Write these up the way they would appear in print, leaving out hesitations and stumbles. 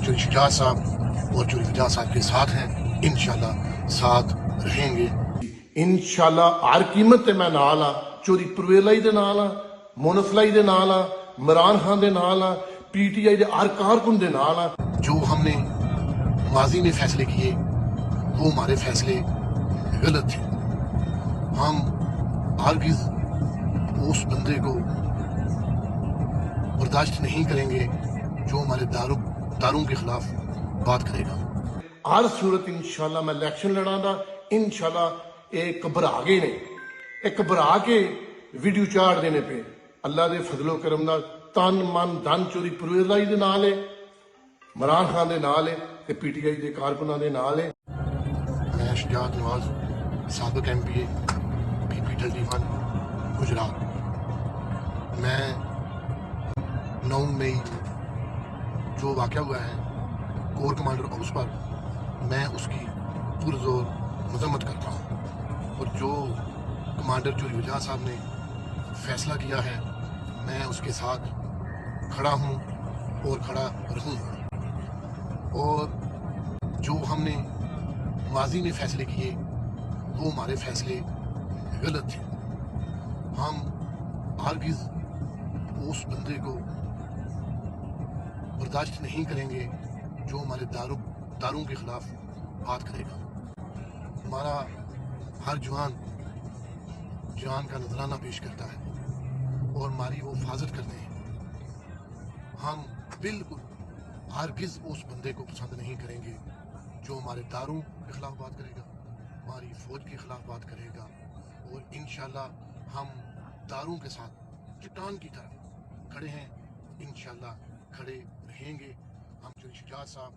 चौधरी शुजात साहब और चौधरी वजात साहब के साथ हैं, इंशाल्लाह साथ रहेंगे। इंशाल्लाह हर कीमत ते मैं नाल आ, चौधरी परवेज़ दे नाल आ, मोनसलाई दे नाल आ, इमरान खान दे नाल आ, PTI दे हर कारकुन दे नाल आ। जो हमने माजी में फैसले किए वो हमारे फैसले गलत थे। हम हरगिज़ उस बंदे को बर्दाश्त नहीं करेंगे जो हमारे दारों के खिलाफ बात करेगा। हर सूरत इंशाल्लाह मैं इलेक्शन लड़ांगा। इंशाल्लाह ये घबरा गए ने, घबरा के वीडियो चाड़ देने पे अल्लाह के फजलो करम नाल तन मन धन चोरी परवेज़ दे नाल है, इमरान खान दे नाल है ते PTI दे कारकुनां दे नाल है। मैं शुजात नवाज, साबिक MPA BP 31 गुजरात। मैं 9 मई जो वाक़या हुआ है कोर कमांडर हाउस पर, मैं उसकी पुरजोर मजम्मत करता हूँ और जो कमांडर चौधरी वजात साहब ने फैसला किया है मैं उसके साथ खड़ा हूँ और खड़ा रहूँगा। और जो हमने माजी में फैसले किए वो हमारे फैसले गलत थे। हम हरगिज़ उस बंदे को बर्दाश्त नहीं करेंगे जो हमारे दारों के खिलाफ बात करेगा। हमारा हर जवान जान का नजराना पेश करता है और हमारी वो हिफाजत करते हैं। हम बिल्कुल हरगिज़ उस बंदे को पसंद नहीं करेंगे जो हमारे दारों के खिलाफ बात करेगा, हमारी फौज के खिलाफ बात करेगा। और इंशाल्लाह हम दारों के साथ चट्टान की तरह खड़े हैं, इंशाल्लाह खड़े रहेंगे। हम चौधरी शुजात साहब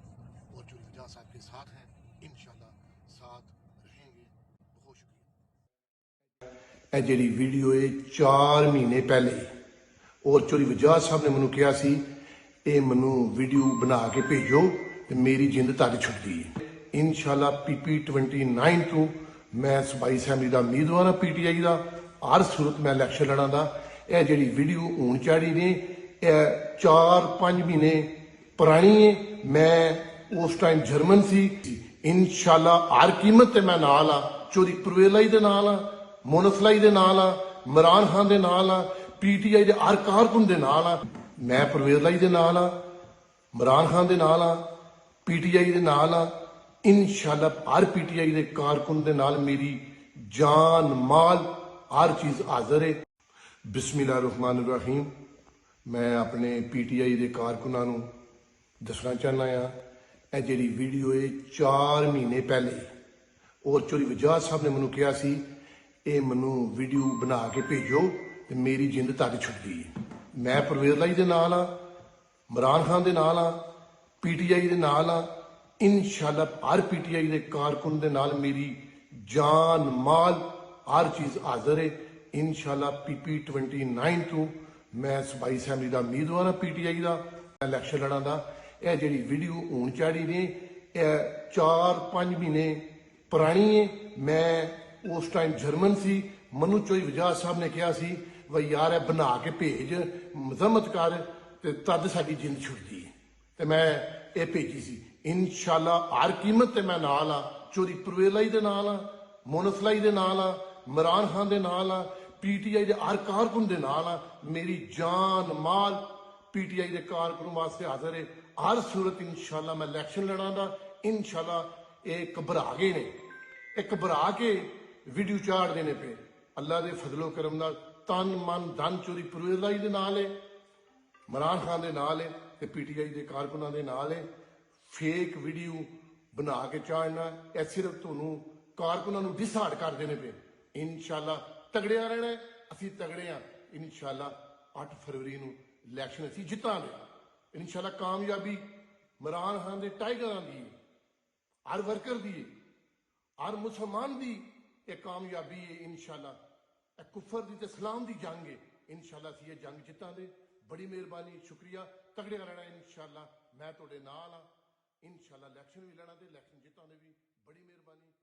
और चौधरी वजात साहब के साथ हैं, इंशाल्लाह साथ रहेंगे। बहुत शुक्रिया। जी वीडियो है 4 महीने पहले और चौधरी वजात साहब ने मैनू कहा सी ये मैनू वीडियो बना के भेजो तो मेरी जिंद तक छुटती है। इंशाल्लाह PP 29 तो मैं सूबाई असैंबली का उम्मीदवार हाँ PTI का। हर सूरत मैं इलैक्शन लड़ांगा। यह जी वीडियो हूँ चाड़ी ने 4-5 महीने पुरानी है। मैं उस टाइम जर्मन सी। इंशाल्लाह हर कीमत ते मैं नाल आ, चौधरी परवेज़ दे नाल आ, मोनसलाई दे नाल आ, इमरान खान दे नाल आ, PTI दे हर कारकुन दे नाल आ। मैं परवेज़ दे नाल आ, इमरान खान दे नाल आ, PTI दे नाल आ। इंशाल्लाह हर PTI दे कारकुन दे नाल मेरी जान माल हर चीज़ हाजिर है। बिस्मिल्लाहिर्रहमानिर्रहीम। मैं अपने PTI दे कारकुनां नूं दसना चाहना यह जी वीडियो है 4 महीने पहले और चौधरी वजात साहब ने मैनू कहा सी ये मैनू वीडियो बना के भेजो तो मेरी जिंद तक छुटती है। मैं परवेज़ दे नाल आ, इमरान खान दे नाल आ, PTI दे नाल आ। इंशाल्लाह हर PTI दे कारकुन दे नाल मेरी जान माल हर चीज़ हाजिर है। इंशाल्लाह PP 29 तो मैं सूबाई असैंबली का उम्मीदवार हाँ PTI का। इलैक्शन लड़ांगा। यह जी वीडियो हूँ चाड़ी ने 4-5 महीने पुरानी है। मैं उस टाइम जर्मन सी। मैनू चौधरी वजात साहब ने कहा सी वही यार है बना के भेज, मजम्मत कर ते तद साडी जिंद छुटती है तो मैं ये भेजी सी। इंशाल्लाह हर कीमत ते मैं नाल आ, चौधरी परवेज़ दे नाल आ, मोनसलाई दे नाल आ, इमरान खान दे नाल आ, PTI दे हर कारकुन दे नाल आ। मेरी जान माल PTI दे कारकुन वास्ते हाजिर है। हर सूरत इंशाल्लाह मैं इलैक्शन लड़ांगा। इंशाल्लाह ये घबरा गए ने, घबरा के वीडियो चाड़ देने पे अल्लाह के फजलो करम नाल तन मन धन चोरी परवेज़ दे नाल है, इमरान खान दे नाल है ते PTI दे कारकुनां दे नाल है। फेक वीडियो बना के चाड़ना यह सिर्फ तुहानूं कारकुनां नूं डिसहार्ट कर देने पे। इंशाल्लाह तगड़िया रहना, असीं तगड़े हाँ। इंशाल्लाह 8 फरवरी नूं इलैक्शन असीं जितांगे। इंशाल्लाह कामयाबी इमरान खान दे टाइगरां दी, हर वर्कर दी, हर मुसलमान दी ये कामयाबी है। इंशाल्लाह कुफर दी ते इस्लाम दी जंग है। इंशाल्लाह असीं ये जंग जितांगे। बड़ी मेहरबानी, शुक्रिया। तगड़े रहना इंशाल्लाह। मैं तुहाडे नाल हाँ। इंशाल्लाह इलैक्शन भी लड़ांगे, इलैक्शन जितांगे भी। बड़ी मेहरबानी।